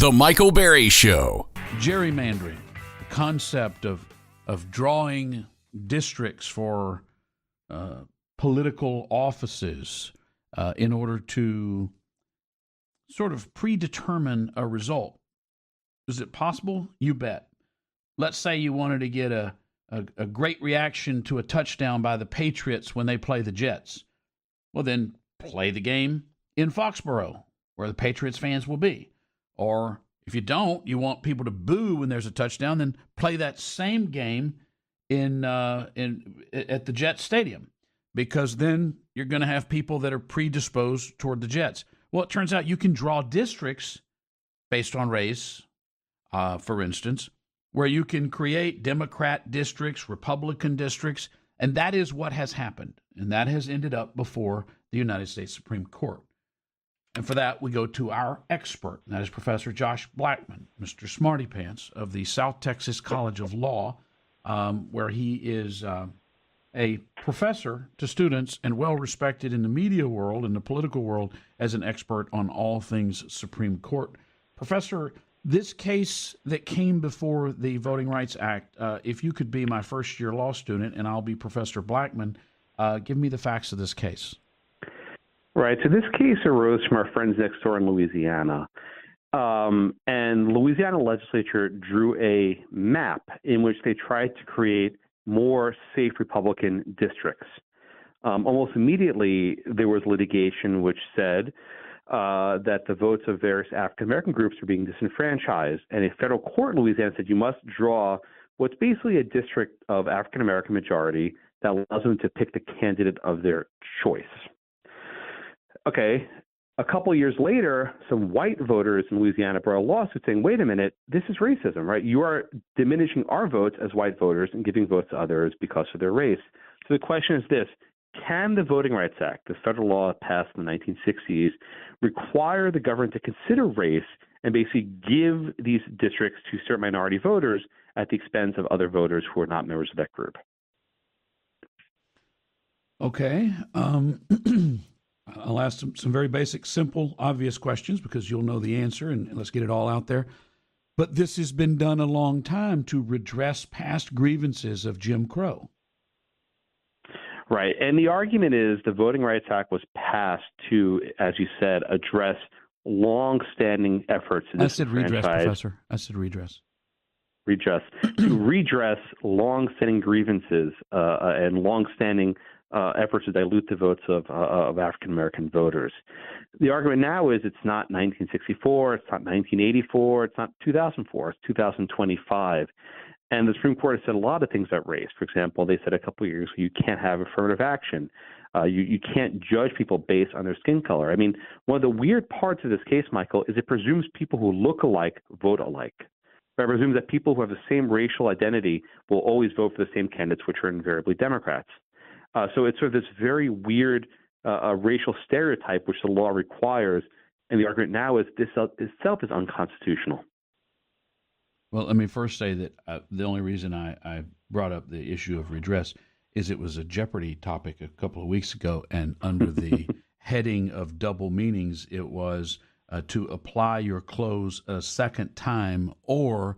The Michael Berry Show. Gerrymandering, the concept of drawing districts for political offices in order to sort of predetermine a result. Is it possible? You bet. Let's say you wanted to get a great reaction to a touchdown by the Patriots when they play the Jets. Well, then play the game in Foxborough, where the Patriots fans will be. Or if you don't, you want people to boo when there's a touchdown, then play that same game at the Jets Stadium, because then you're going to have people that are predisposed toward the Jets. Well, it turns out you can draw districts based on race, for instance, where you can create Democrat districts, Republican districts, and that is what has happened. And that has ended up before the United States Supreme Court. And for that, we go to our expert, and that is Professor Josh Blackman, Mr. Smarty Pants of the South Texas College of Law, where he is a professor to students and well-respected in the media world and the political world as an expert on all things Supreme Court. Professor, this case that came before the Voting Rights Act, if you could be my first-year law student and I'll be Professor Blackman, give me the facts of this case. Right. So this case arose from our friends next door in Louisiana. And Louisiana legislature drew a map in which they tried to create more safe Republican districts. Almost immediately, there was litigation which said that the votes of various African-American groups were being disenfranchised. And a federal court in Louisiana said you must draw what's basically a district of African-American majority that allows them to pick the candidate of their choice. Okay, a couple of years later, some white voters in Louisiana brought a lawsuit saying, wait a minute, this is racism, right? You are diminishing our votes as white voters and giving votes to others because of their race. So the question is this: can the Voting Rights Act, the federal law passed in the 1960s, require the government to consider race and basically give these districts to certain minority voters at the expense of other voters who are not members of that group? Okay. I'll ask some very basic, simple, obvious questions because you'll know the answer, and let's get it all out there. But this has been done a long time to redress past grievances of Jim Crow. Right. And the argument is the Voting Rights Act was passed to, as you said, address long-standing efforts to I said redress, Professor. I said redress. To redress long-standing grievances and long-standing efforts to dilute the votes of African-American voters. The argument now is it's not 1964, it's not 1984, it's not 2004, it's 2025. And the Supreme Court has said a lot of things about race. For example, they said a couple of years ago you can't have affirmative action. You can't judge people based on their skin color. I mean, one of the weird parts of this case, Michael, is it presumes people who look alike vote alike. It presumes that people who have the same racial identity will always vote for the same candidates, which are invariably Democrats. So it's sort of this very weird racial stereotype which the law requires, and the argument now is this itself is unconstitutional. Well, let me first say that the only reason I brought up the issue of redress is it was a Jeopardy topic a couple of weeks ago, and under the heading of double meanings, it was to apply your clothes a second time or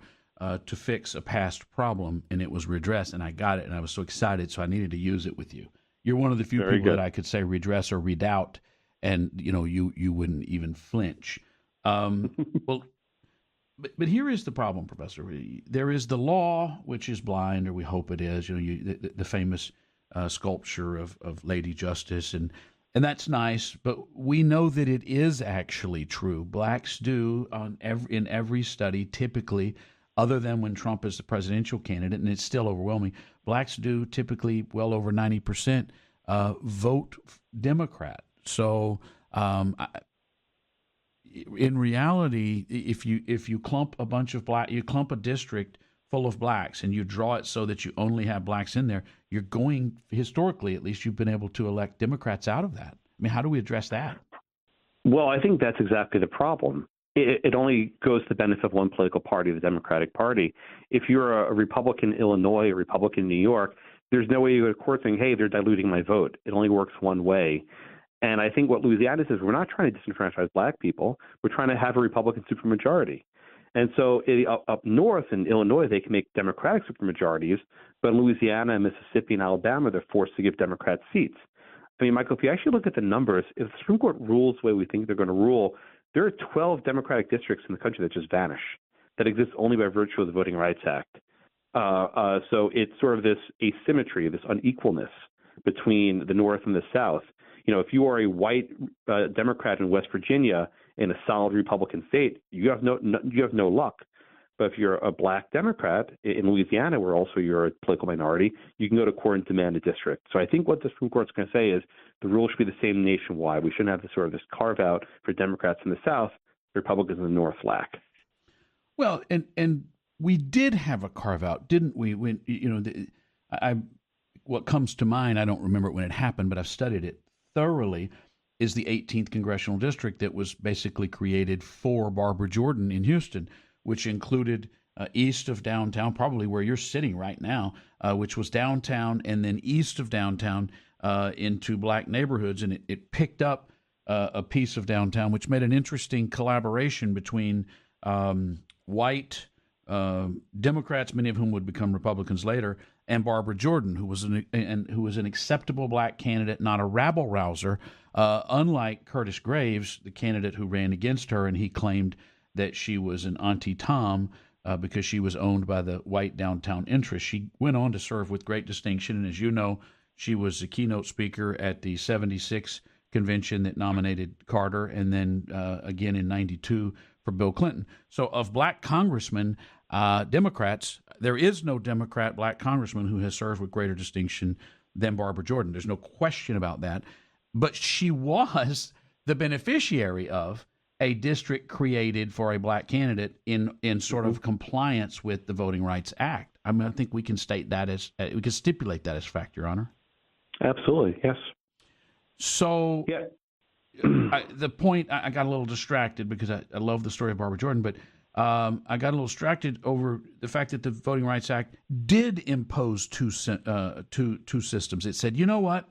to fix a past problem, and it was redress, and I got it, and I was so excited, so I needed to use it with you. You're one of the few people that I could say redress or redoubt, and you wouldn't even flinch. Well, but here is the problem, Professor. There is the law, which is blind, or we hope it is. The famous sculpture of Lady Justice, and that's nice, but we know that it is actually true. Blacks do in every study typically, other than when Trump is the presidential candidate, and it's still overwhelming, blacks do typically well over 90% vote Democrat. So in reality, if you clump a bunch of you clump a district full of blacks and you draw it so that you only have blacks in there, you're going, historically at least, you've been able to elect Democrats out of that. I mean, how do we address that? Well, I think that's exactly the problem. It only goes to the benefit of one political party, the Democratic Party. If you're a Republican in Illinois, a Republican in New York, there's no way you go to court saying, hey, they're diluting my vote. It only works one way. And I think what Louisiana says, we're not trying to disenfranchise black people. We're trying to have a Republican supermajority. And so up north in Illinois, they can make Democratic supermajorities, but in Louisiana and Mississippi and Alabama, they're forced to give Democrats seats. I mean, Michael, if you actually look at the numbers, if the Supreme Court rules the way we think they're going to rule, there are 12 Democratic districts in the country that just vanish, that exist only by virtue of the Voting Rights Act. So it's sort of this asymmetry, this unequalness between the North and the South. You know, if you are a white Democrat in West Virginia in a solid Republican state, you have no luck. But if you're a black Democrat in Louisiana, where also you're a political minority, you can go to court and demand a district. So I think what the Supreme Court's going to say is the rule should be the same nationwide. We shouldn't have this carve out for Democrats in the South, Republicans in the North lack. Well, and we did have a carve out, didn't we? When what comes to mind, I don't remember it when it happened, but I've studied it thoroughly, is the 18th Congressional District that was basically created for Barbara Jordan in Houston, which included east of downtown, probably where you're sitting right now, which was downtown, and then east of downtown into black neighborhoods. And it picked up a piece of downtown, which made an interesting collaboration between white Democrats, many of whom would become Republicans later, and Barbara Jordan, who was an acceptable black candidate, not a rabble rouser, unlike Curtis Graves, the candidate who ran against her, and he claimed that she was an Auntie Tom because she was owned by the white downtown interests. She went on to serve with great distinction, and as you know, she was the keynote speaker at the 76 convention that nominated Carter, and then again in 92 for Bill Clinton. So of black congressmen, Democrats, there is no Democrat black congressman who has served with greater distinction than Barbara Jordan. There's no question about that. But she was the beneficiary of a district created for a black candidate in sort of compliance with the Voting Rights Act. I mean, I think we can state that we can stipulate that as fact, Your Honor. Absolutely, yes. So yeah. The point, I got a little distracted because I love the story of Barbara Jordan, but I got a little distracted over the fact that the Voting Rights Act did impose two systems. It said, you know what,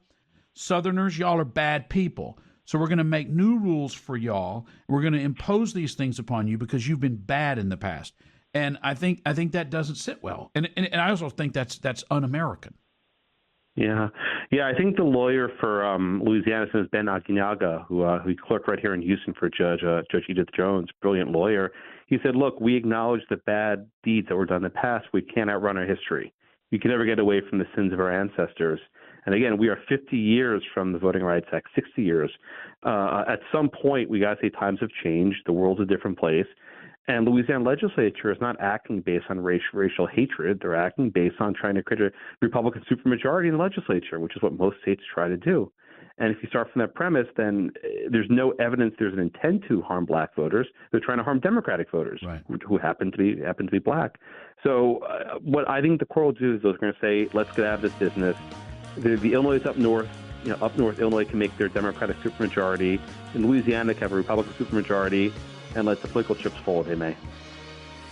Southerners, y'all are bad people. So we're going to make new rules for y'all. We're going to impose these things upon you because you've been bad in the past. And I think that doesn't sit well. And I also think that's un-American. Yeah. I think the lawyer for Louisiana is Ben Aguinaga, who clerked right here in Houston for Judge Edith Jones, brilliant lawyer. He said, look, we acknowledge the bad deeds that were done in the past. We can't outrun our history. We can never get away from the sins of our ancestors. And again, we are 50 years from the Voting Rights Act, 60 years. At some point, we got to say times have changed. The world's a different place. And Louisiana legislature is not acting based on racial hatred. They're acting based on trying to create a Republican supermajority in the legislature, which is what most states try to do. And if you start from that premise, then there's no evidence there's an intent to harm black voters. They're trying to harm Democratic voters, right, who happen to be black. So what I think the court will do is they're going to say, let's get out of this business. The Illinois is up north. Up north, Illinois can make their Democratic supermajority. In Louisiana, can have a Republican supermajority, and let the political chips fall where they may.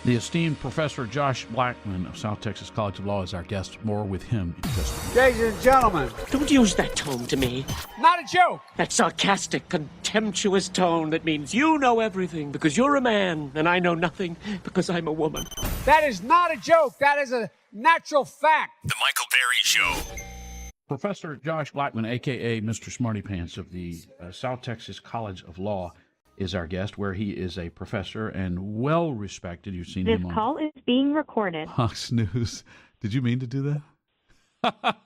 The esteemed Professor Josh Blackman of South Texas College of Law is our guest. More with him in just a minute. Ladies and gentlemen. Don't use that tone to me. Not a joke. That sarcastic, contemptuous tone that means you know everything because you're a man and I know nothing because I'm a woman. That is not a joke. That is a natural fact. The Michael Berry Show. Professor Josh Blackman, a.k.a. Mr. Smarty Pants of the South Texas College of Law, is our guest, where he is a professor and well-respected. You've seen him on... This call is being recorded. Fox News. Did you mean to do that?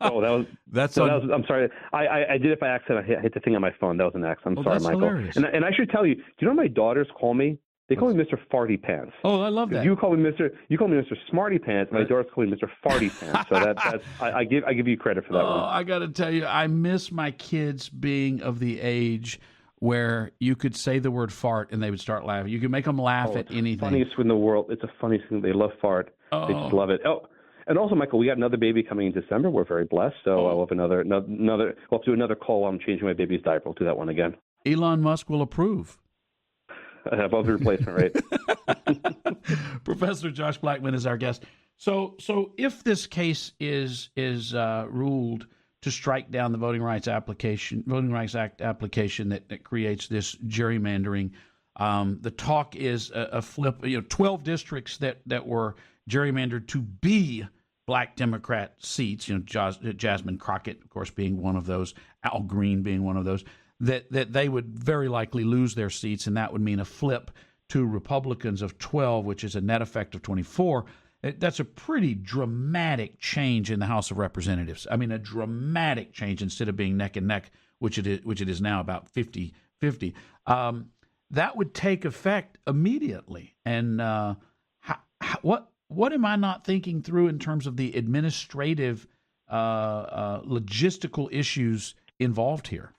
I'm sorry. I did it by accident. I hit the thing on my phone. That was an accident. I'm sorry, that's Michael. Hilarious. And I should tell you, do you know what my daughters call me? They call me Mr. Farty Pants. Oh, I love that. You call me Mr. Smarty Pants. My daughters call me Mr. Farty Pants. So that's I give you credit for that one. I got to tell you, I miss my kids being of the age where you could say the word fart and they would start laughing. You could make them laugh at anything. It's the funniest in the world. It's the funniest thing. They love fart. Oh. They just love it. Oh, and also, Michael, we got another baby coming in December. We're very blessed. So I'll have another. We'll do another call. I'm changing my baby's diaper. We'll do that one again. Elon Musk will approve. Above the replacement rate. Professor Josh Blackman is our guest. So if this case is ruled to strike down the Voting Rights Act application that creates this gerrymandering. The talk is a flip. 12 districts that were gerrymandered to be Black Democrat seats. Jasmine Crockett, of course, being one of those. Al Green being one of those. That they would very likely lose their seats, and that would mean a flip to Republicans of 12, which is a net effect of 24. That's a pretty dramatic change in the House of Representatives. I mean, a dramatic change instead of being neck and neck, which it is now about 50-50. That would take effect immediately. And what am I not thinking through in terms of the administrative, logistical issues involved here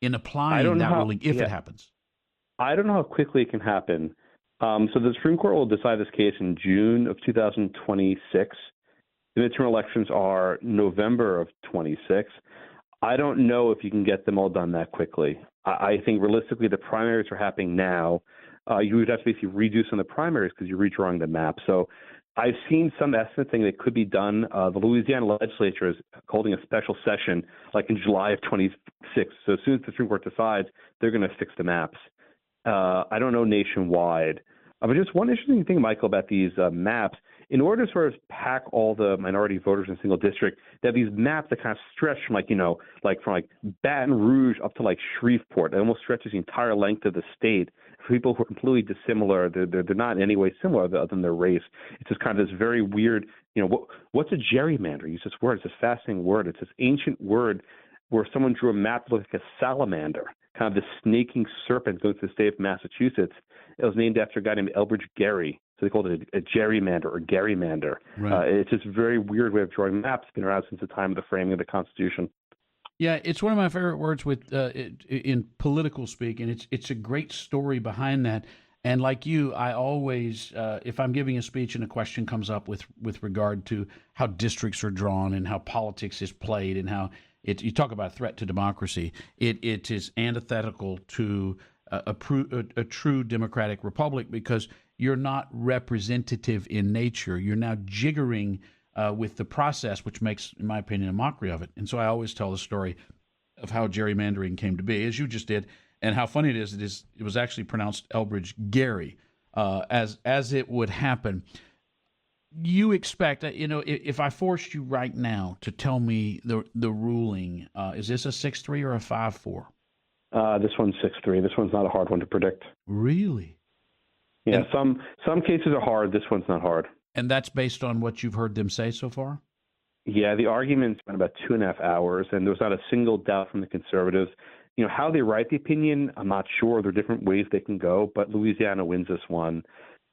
in applying that ruling if it happens? I don't know how quickly it can happen. So the Supreme Court will decide this case in June of 2026. The midterm elections are November of 26. I don't know if you can get them all done that quickly. I think realistically the primaries are happening now. You would have to basically redo some of the primaries because you're redrawing the map. So I've seen some estimates saying that it could be done. The Louisiana legislature is holding a special session like in July of 26. So as soon as the Supreme Court decides, they're going to fix the maps. I don't know nationwide. But just one interesting thing, Michael, about these maps, in order to sort of pack all the minority voters in a single district, they have these maps that kind of stretch from from Baton Rouge up to like Shreveport. It almost stretches the entire length of the state. For people who are completely dissimilar, they're not in any way similar other than their race. It's just kind of this very weird, what's a gerrymander? Use this word. It's a fascinating word. It's this ancient word where someone drew a map that looked like a salamander, kind of this snaking serpent going through the state of Massachusetts. It was named after a guy named Elbridge Gerry. So they called it a gerrymander or gerrymander. Right. It's just a very weird way of drawing maps. It's been around since the time of the framing of the Constitution. Yeah, it's one of my favorite words in political speak, and it's a great story behind that. And like you, I always, if I'm giving a speech and a question comes up with regard to how districts are drawn and how politics is played and how you talk about a threat to democracy, it is antithetical to a true democratic republic because you're not representative in nature. You're now jiggering with the process, which makes, in my opinion, a mockery of it. And so I always tell the story of how gerrymandering came to be, as you just did, and how funny it is. It was actually pronounced Elbridge Gerry, as it would happen. You expect, if I forced you right now to tell me the ruling, is this a 6-3 or a 5-4? This one's 6-3. This one's not a hard one to predict. Really? Yeah, some cases are hard. This one's not hard. And that's based on what you've heard them say so far? Yeah, the argument's been about 2.5 hours, and there's not a single doubt from the conservatives. How they write the opinion, I'm not sure. There are different ways they can go, but Louisiana wins this one.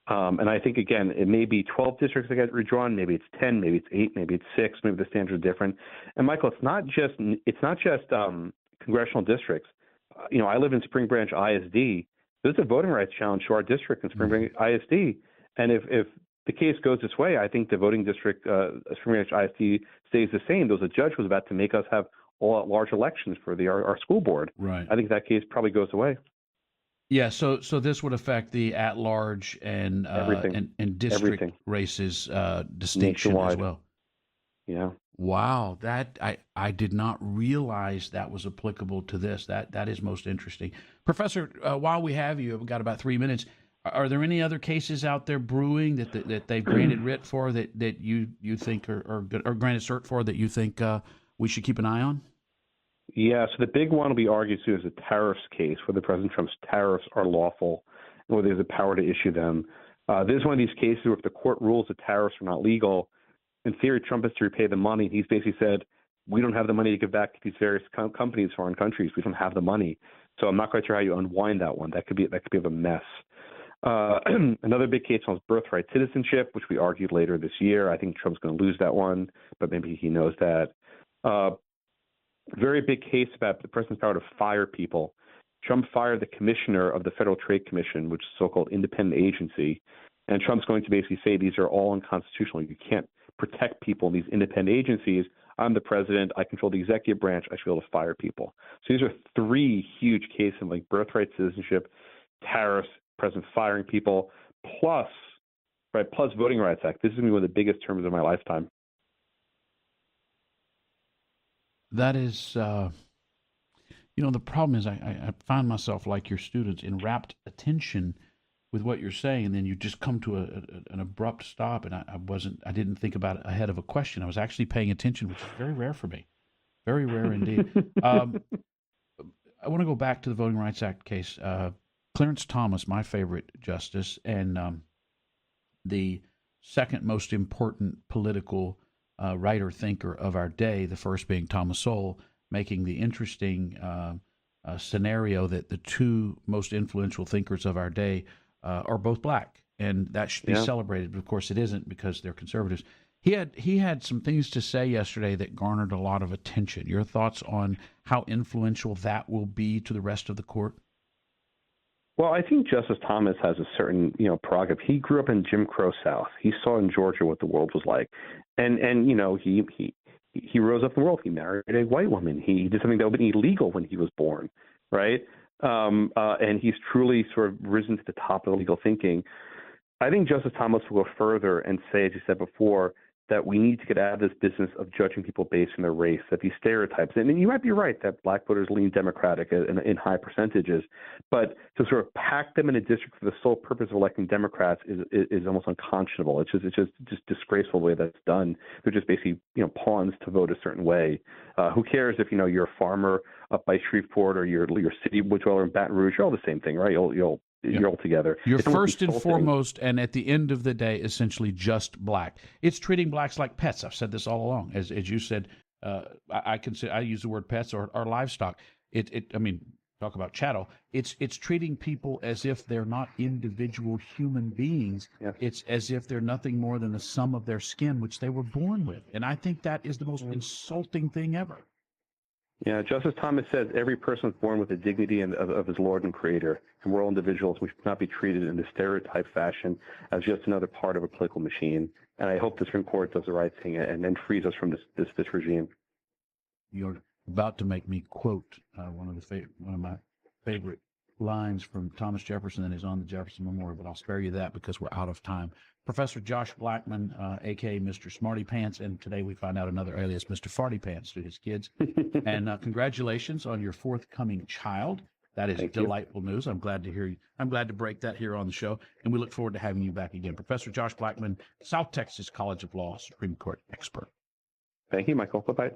And I think, again, it may be 12 districts that get redrawn. Maybe it's 10, maybe it's 8, maybe it's 6, maybe the standards are different. And, Michael, it's not just congressional districts. I live in Spring Branch ISD. There's a voting rights challenge to our district in Spring Branch ISD. And if the case goes this way, I think the voting district, Spring Branch ISD, stays the same. There was a judge who was about to make us have all large elections for our school board. Right. I think that case probably goes away. Yeah, so this would affect the at-large and district Everything. Races distinction Nationwide. as well. Yeah. Wow, that I did not realize that was applicable to this. That is most interesting. Professor, while we have you, we've got about 3 minutes. Are there any other cases out there brewing that they've granted writ for that you think or granted cert for that you think we should keep an eye on? Yeah, so the big one will be argued soon as a tariffs case, whether President Trump's tariffs are lawful and whether there's a power to issue them. This is one of these cases where if the court rules that tariffs are not legal, in theory, Trump has to repay the money. He's basically said, we don't have the money to give back to these various companies, foreign countries. We don't have the money. So I'm not quite sure how you unwind that one. That could be of a mess. Another big case was birthright citizenship, which we argued later this year. I think Trump's going to lose that one, but maybe he knows that. Very big case about the president's power to fire people. Trump fired the commissioner of the Federal Trade Commission, which is a so-called independent agency. And Trump's going to basically say these are all unconstitutional. You can't protect people in these independent agencies. I'm the president. I control the executive branch. I should be able to fire people. So these are 3 huge cases like birthright citizenship, tariffs, president firing people, plus Voting Rights Act. This is going to be one of the biggest terms of my lifetime. That is, the problem is I find myself like your students in rapt attention with what you're saying, and then you just come to an abrupt stop, and I didn't think about it ahead of a question. I was actually paying attention, which is very rare for me, very rare indeed. I want to go back to the Voting Rights Act case. Clarence Thomas, my favorite justice, and the second most important political writer thinker of our day, the first being Thomas Sowell, making the interesting scenario that the two most influential thinkers of our day are both black, and that should be celebrated. But of course, it isn't because they're conservatives. He had some things to say yesterday that garnered a lot of attention. Your thoughts on how influential that will be to the rest of the court? Well, I think Justice Thomas has a certain, prerogative. He grew up in Jim Crow South. He saw in Georgia what the world was like, and he rose up in the world. He married a white woman. He did something that would be illegal when he was born, right? And he's truly sort of risen to the top of legal thinking. I think Justice Thomas will go further and say, as you said before, that we need to get out of this business of judging people based on their race, that these stereotypes, and you might be right that black voters lean Democratic in high percentages, but to sort of pack them in a district for the sole purpose of electing Democrats is almost unconscionable. It's just disgraceful the way that's done. They're just basically, pawns to vote a certain way. Who cares if, you're a farmer up by Shreveport or you're city dweller in Baton Rouge? You're all the same thing, right? You're all together. You're first and foremost, and at the end of the day, essentially just black. It's treating blacks like pets. I've said this all along. As you said, I use the word pets or livestock. Talk about chattel. It's treating people as if they're not individual human beings. Yes. It's as if they're nothing more than the sum of their skin, which they were born with. And I think that is the most insulting thing ever. Yeah, Justice Thomas says every person is born with the dignity of his Lord and Creator, and we're all individuals. We should not be treated in this stereotype fashion as just another part of a political machine. And I hope the Supreme Court does the right thing and then frees us from this regime. You're about to make me quote one of my favorite lines from Thomas Jefferson that is on the Jefferson Memorial, but I'll spare you that because we're out of time. Professor Josh Blackman, a.k.a. Mr. Smarty Pants, and today we find out another alias, Mr. Farty Pants, to his kids. And congratulations on your forthcoming child. That is delightful news. I'm glad to hear you. I'm glad to break that here on the show, and we look forward to having you back again. Professor Josh Blackman, South Texas College of Law Supreme Court expert. Thank you, Michael. Bye-bye.